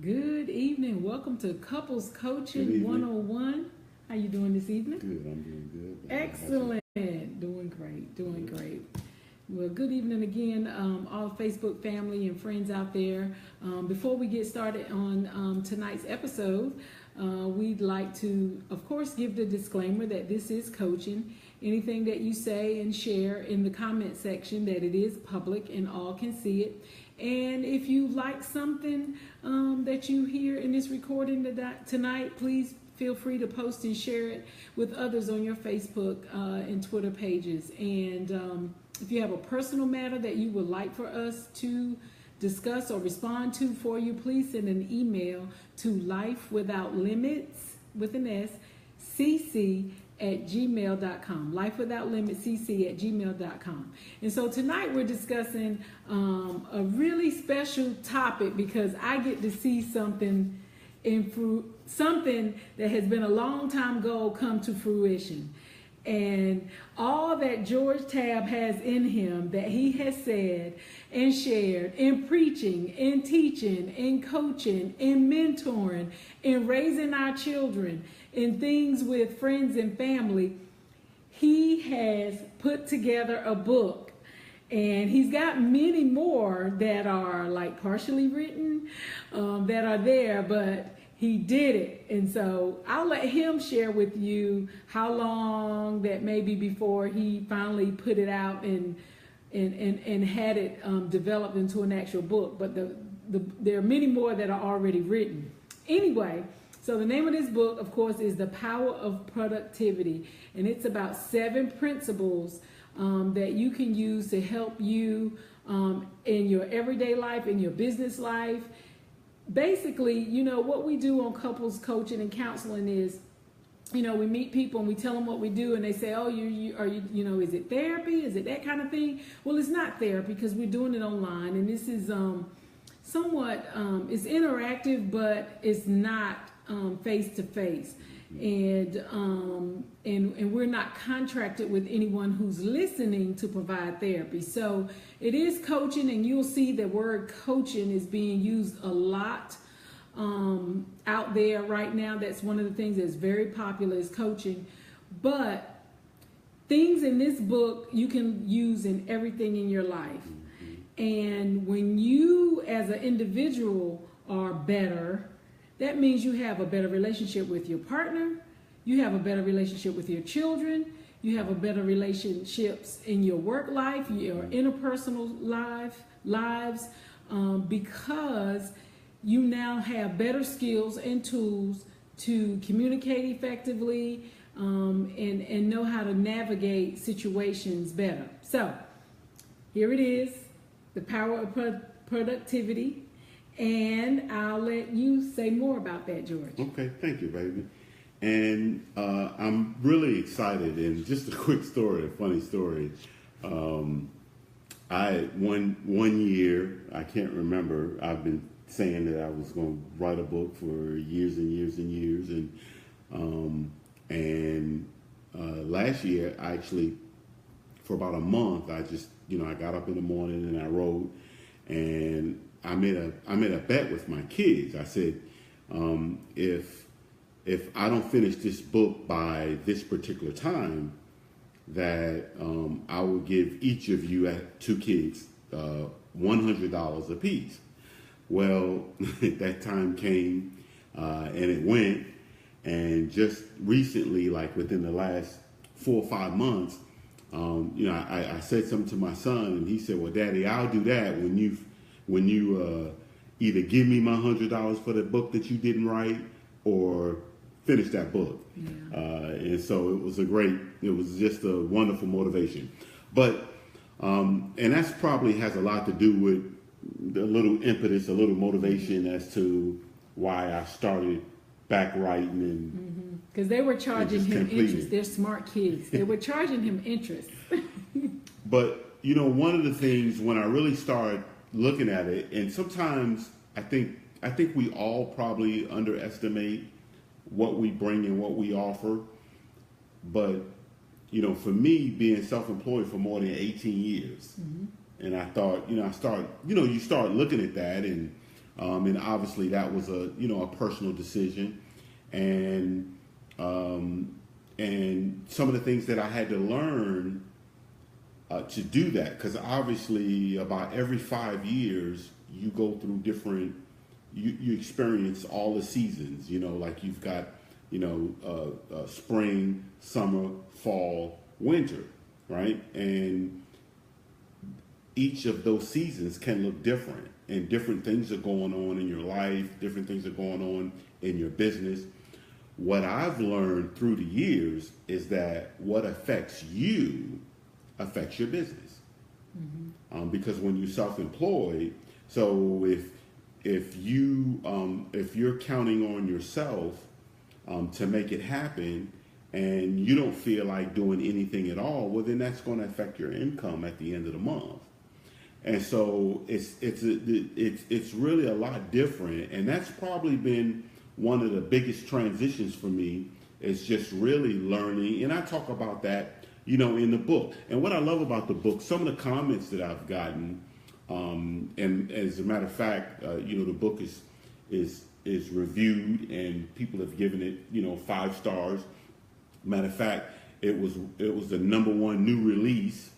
Good evening. Welcome to Couples Good Coaching evening. 101. How you doing this evening? Good, I'm doing good. How about you? Excellent. Doing great. Well, good evening again, all Facebook family and friends out there. Before we get started on tonight's episode, we'd like to, of course, give the disclaimer that this is coaching. Anything that you say and share in the comment section, that it is public and all can see it. And if you like something that you hear in this recording tonight, please feel free to post and share it with others on your Facebook and Twitter pages. And if you have a personal matter that you would like for us to discuss or respond to for you, please send an email to lifewithoutlimits with an S, cc@gmail.com. lifewithoutlimitscc@gmail.com. And so tonight we're discussing a really special topic because I get to see something something that has been a long time goal come to fruition. And all that George Tabb has in him that he has said and shared in preaching, in teaching, in coaching, in mentoring, in raising our children, in things with friends and family, he has put together a book. And he's got many more that are like partially written that are there, but he did it. And so I'll let him share with you how long that maybe before he finally put it out and had it developed into an actual book. But there are many more that are already written. Anyway, so the name of this book, of course, is The Power of Productivity. And it's about 7 principles that you can use to help you in your everyday life, in your business life. Basically, what we do on couples coaching and counseling is, we meet people and we tell them what we do, and they say, "Oh, is it therapy? Is it that kind of thing?" Well, it's not therapy because we're doing it online, and this is somewhat it's interactive, but it's not face to face, and we're not contracted with anyone who's listening to provide therapy. So it is coaching, and you'll see the word coaching is being used a lot out there right now. That's one of the things that's very popular is coaching. But things in this book you can use in everything in your life. And when you as an individual are better, that means you have a better relationship with your partner, you have a better relationship with your children, you have a better relationships in your work life, your interpersonal lives, because you now have better skills and tools to communicate effectively and know how to navigate situations better. So here it is, The Power of Productivity. And I'll let you say more about that, George. Okay, thank you, baby. And I'm really excited. And just a quick story, a funny story. I one year, I can't remember. I've been saying that I was going to write a book for years and years and years. And last year, actually, for about a month, I just I got up in the morning and I wrote, and I made a bet with my kids. I said, if I don't finish this book by this particular time, that I will give each of you 2 kids $100 apiece. Well, that time came and it went, and just recently, like within the last 4 or 5 months, I said something to my son, and he said, "Well, Daddy, I'll do that when you either give me my $100 for the book that you didn't write or finish that book." Yeah. And so it was just a wonderful motivation. But, and that's probably has a lot to do with a little impetus, a little motivation as to why I started back writing and because they were charging him interest. They're smart kids. They were charging him interest. But, one of the things when I really started looking at it, and sometimes I think we all probably underestimate what we bring and what we offer. But, for me, being self-employed for more than 18 years, and I thought, you start looking at that, and And obviously that was a personal decision, and some of the things that I had to learn to do that, because obviously about every 5 years you go through different, you experience all the seasons, like you've got, spring, summer, fall, winter, right? And each of those seasons can look different, and different things are going on in your life, different things are going on in your business. What I've learned through the years is that what affects you affects your business. Because when you're self-employed, so if you're counting on yourself to make it happen, and you don't feel like doing anything at all, well, then that's going to affect your income at the end of the month. And so it's really a lot different, and that's probably been one of the biggest transitions for me, is just really learning. And I talk about that, in the book. And what I love about the book, some of the comments that I've gotten, and as a matter of fact, the book is reviewed, and people have given it, 5 stars. Matter of fact, it was the #1 new release.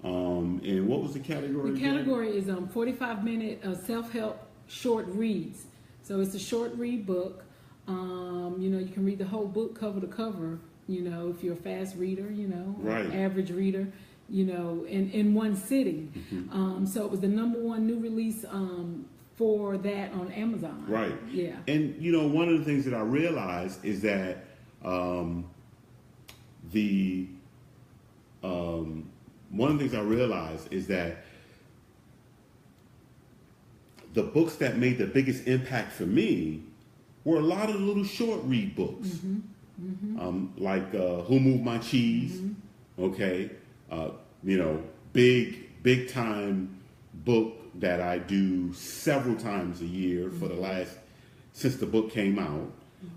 And what was the category? The category is 45-minute self-help short reads. So it's a short read book. You can read the whole book cover to cover, if you're a fast reader, right. Average reader, in one sitting. So it was the #1 new release for that on Amazon. Right. Yeah. And, one of the things that I realized is that one of the things I realized is that the books that made the biggest impact for me were a lot of little short read books, like Who Moved My Cheese, okay, big time book that I do several times a year for the last, since the book came out,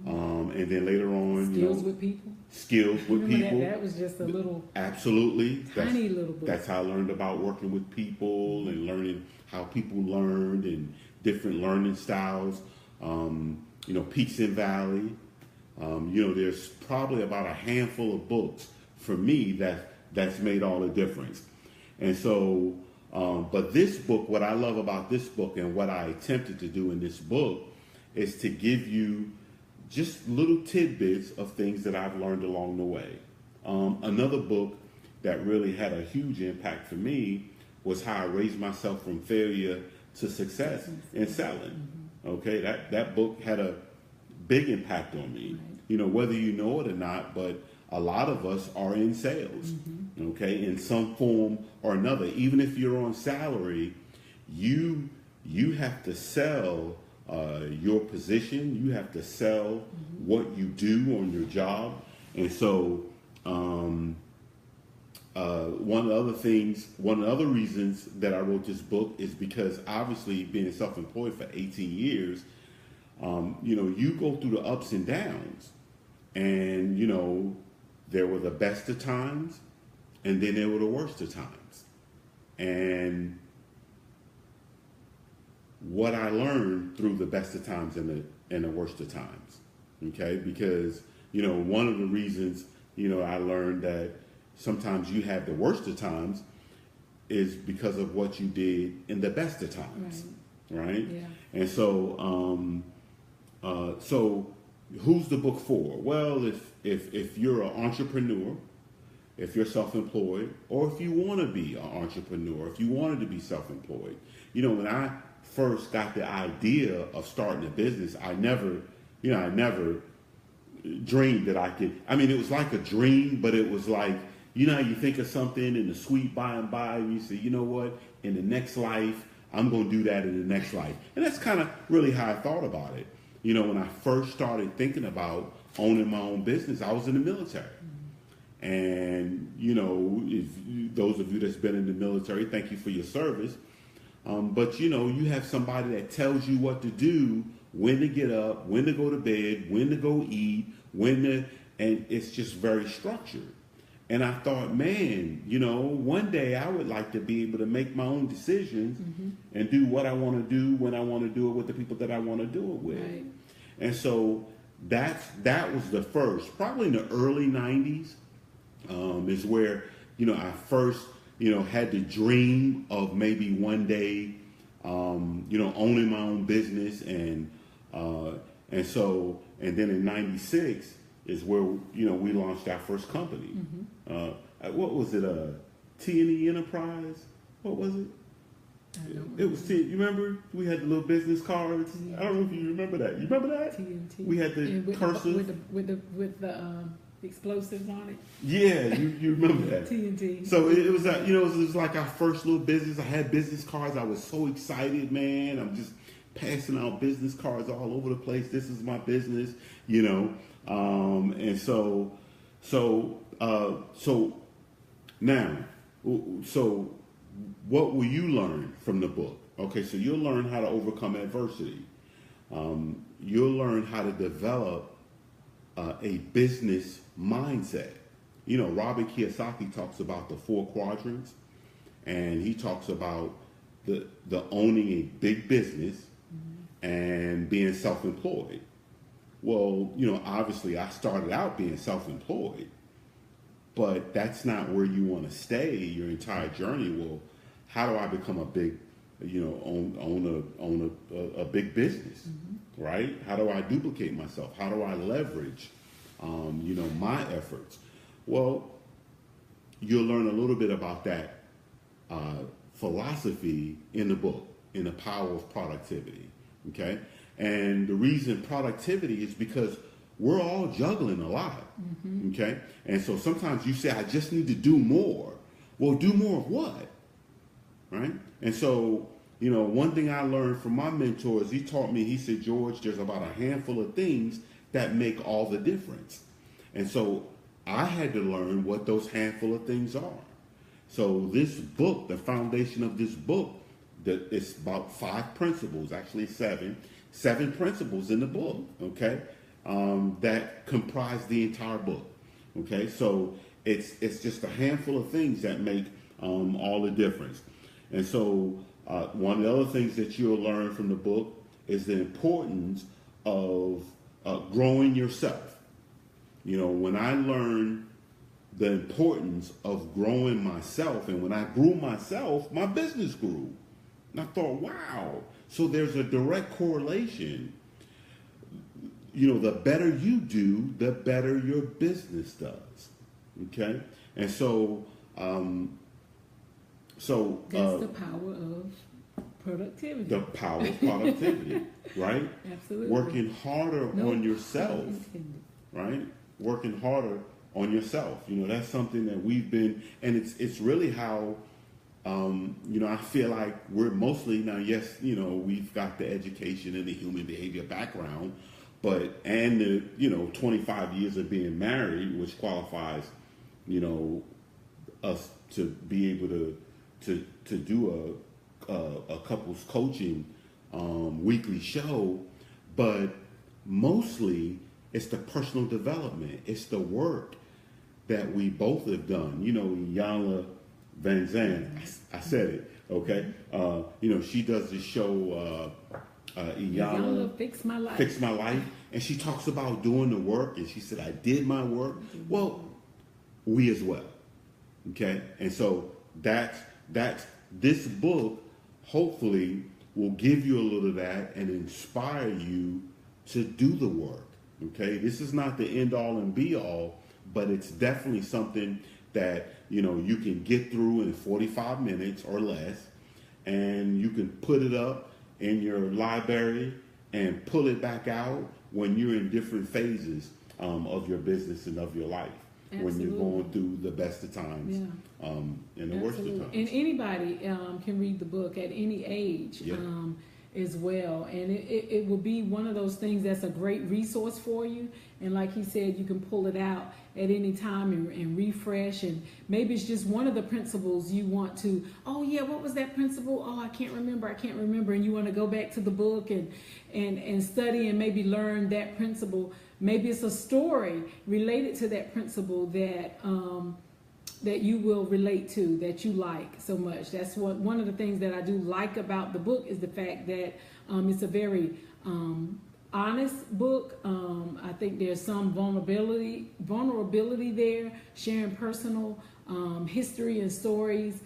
and then later on, Skills with People. Skills with People. That was just a little, absolutely tiny little book. That's how I learned about working with people and learning how people learned and different learning styles. Peaks and Valley. There's probably about a handful of books for me that's made all the difference. And so, but this book, what I love about this book and what I attempted to do in this book is to give you just little tidbits of things that I've learned along the way. Another book that really had a huge impact for me was How I Raised Myself from Failure to Success in Selling. Okay, that book had a big impact on me. Right. Whether you know it or not, but a lot of us are in sales, okay, in some form or another. Even if you're on salary, you have to sell your position. You have to sell what you do on your job. And so one of the other reasons that I wrote this book is because obviously being self-employed for 18 years, you go through the ups and downs, and there were the best of times, and then there were the worst of times. And what I learned through the best of times and the worst of times, okay? Because, one of the reasons, I learned that sometimes you have the worst of times is because of what you did in the best of times, right? Yeah. And so, so who's the book for? Well, if you're an entrepreneur, if you're self-employed, or if you want to be an entrepreneur, if you wanted to be self-employed. When I first got the idea of starting a business, I never dreamed that I could. I mean, it was like a dream, but it was like, how you think of something in the sweet by and by, and you say, you know what, in the next life, I'm going to do that in the next life. And that's kind of really how I thought about it. When I first started thinking about owning my own business, I was in the military. And, if those of you that's been in the military, thank you for your service. But, you have somebody that tells you what to do, when to get up, when to go to bed, when to go eat, and it's just very structured. And I thought, man, one day I would like to be able to make my own decisions and do what I want to do when I want to do it with the people that I want to do it with. Right. And so that was the first, probably in the early 90s, is where, I first, had the dream of maybe one day, owning my own business. And then in 96 is where, we launched our first company. What was it? T&E Enterprise? What was it? It was you remember we had the little business cards. Yeah. I don't know if you remember that. You remember that? TNT. We had the cursive with the explosives on it. Yeah, you remember that. TNT. So it was it was like our first little business. I had business cards. I was so excited, man. I'm just passing out business cards all over the place. This is my business, and so now, so what will you learn from the book? Okay, so you'll learn how to overcome adversity. You'll learn how to develop a business mindset. Robert Kiyosaki talks about the 4 quadrants, and he talks about the owning a big business and being self-employed. Well, obviously I started out being self-employed, but that's not where you want to stay your entire journey. Well, how do I become a big, own a big business, right? How do I duplicate myself? How do I leverage, my efforts? Well, you'll learn a little bit about that philosophy in the book, in The Power of Productivity, okay? And the reason productivity is because we're all juggling a lot, okay? And so sometimes you say, I just need to do more. Well, do more of what, right? And so, one thing I learned from my mentors, he taught me, he said, George, there's about a handful of things that make all the difference. And so I had to learn what those handful of things are. So this book, the foundation of this book, it's about 5 principles, actually 7 principles in the book, okay, that comprise the entire book, okay? So it's just a handful of things that make all the difference. And so one of the other things that you'll learn from the book is the importance of growing yourself. When I learned the importance of growing myself, and when I grew myself, my business grew. And I thought, wow. So there's a direct correlation. The better you do, the better your business does. Okay? And so, that's the power of productivity. The power of productivity, right? Absolutely. Working harder on yourself, right? Working harder on yourself. That's something that we've been, and it's really how, I feel like we're mostly now, yes, we've got the education and the human behavior background, and the, 25 years of being married, which qualifies, us to be able to do a couples coaching weekly show, but mostly it's the personal development. It's the work that we both have done. Iyanla Vanzant, I said it, okay? She does this show, Iyanla Fix My Life. Fix My Life. And she talks about doing the work, and she said, I did my work. Well, we as well, okay? And so that's this book hopefully will give you a little of that and inspire you to do the work, okay? This is not the end all and be all, but it's definitely something that, you can get through in 45 minutes or less, and you can put it up in your library and pull it back out when you're in different phases of your business and of your life. Absolutely. When you're going through the best of times, and the worst of times. And anybody can read the book at any age. Yeah. As well, and it will be one of those things that's a great resource for you. And like he said, you can pull it out at any time and refresh, and maybe it's just one of the principles you want to, what was that principle? I can't remember, and you want to go back to the book and study and maybe learn that principle. Maybe it's a story related to that principle that that you will relate to, that you like so much. That's one of the things that I do like about the book is the fact that it's a very honest book. I think there's some vulnerability there, sharing personal history and stories,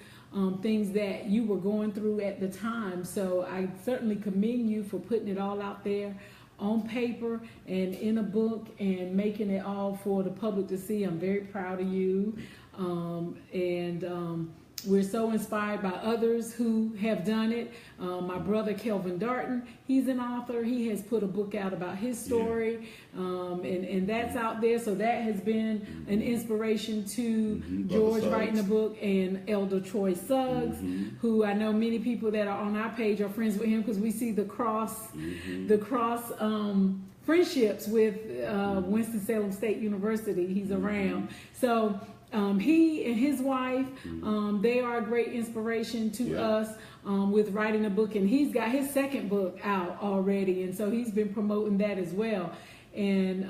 things that you were going through at the time. So I certainly commend you for putting it all out there on paper and in a book and making it all for the public to see. I'm very proud of you. We're so inspired by others who have done it. My brother Kelvin Darton, he's an author. He has put a book out about his story, and that's out there. So that has been an inspiration to George writing a book, and Elder Troy Suggs, who I know many people that are on our page are friends with him because we see the cross friendships with Winston-Salem State University. He's around. So he and his wife, they are a great inspiration to us with writing a book, and he's got his second book out already, and so he's been promoting that as well. And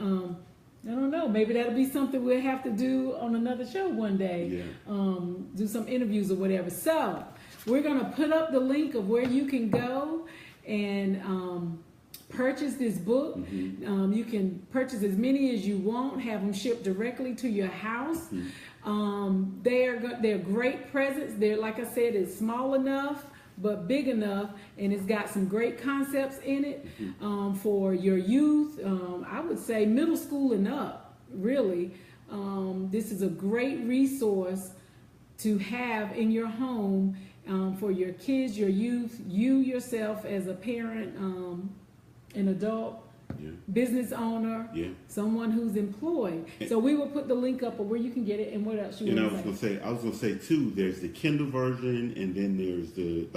I don't know, maybe that'll be something we'll have to do on another show one day, do some interviews or whatever. So we're going to put up the link of where you can go and purchase this book. You can purchase as many as you want, have them shipped directly to your house. They're great presents. They're, like I said, it's small enough but big enough, and it's got some great concepts in it for your youth. I would say middle school and up, really. This is a great resource to have in your home for your kids, your youth, you yourself as a parent, an adult, business owner, someone who's employed. So we will put the link up of where you can get it and what else you want to say. I was gonna say too, there's the Kindle version and then there's the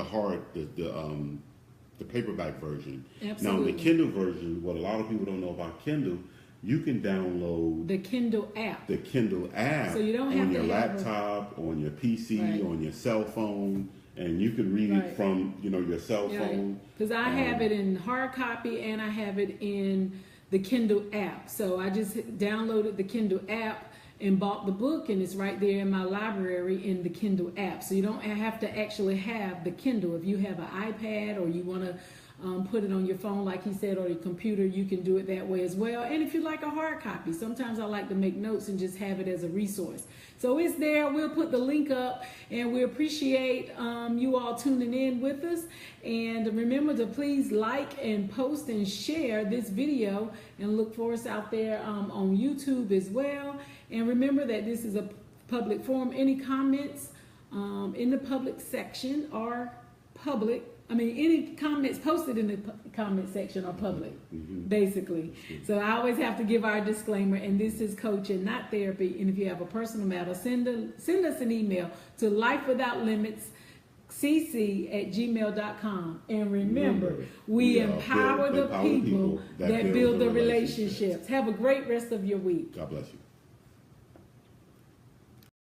paperback version. Absolutely. Now the Kindle version, what a lot of people don't know about Kindle, you can download the Kindle app. The Kindle app. So you don't have on to your have laptop, on your PC, on your cell phone. And you can read it from, your cell phone. Because I have it in hard copy and I have it in the Kindle app. So I just downloaded the Kindle app and bought the book, and it's right there in my library in the Kindle app. So you don't have to actually have the Kindle. If you have an iPad or you want to put it on your phone, like he said, or your computer, you can do it that way as well. And if you like a hard copy, sometimes I like to make notes and just have it as a resource. So it's there. We'll put the link up, and we appreciate you all tuning in with us. And remember to please like and post and share this video, and look for us out there on YouTube as well. And remember that this is a public forum. Any comments in the public section are public. Any comments posted in the comment section are public, basically. So I always have to give our disclaimer, and this is coaching, not therapy. And if you have a personal matter, send us an email to lifewithoutlimitscc@gmail.com. And remember, we empower the people that build the relationships. Have a great rest of your week. God bless you.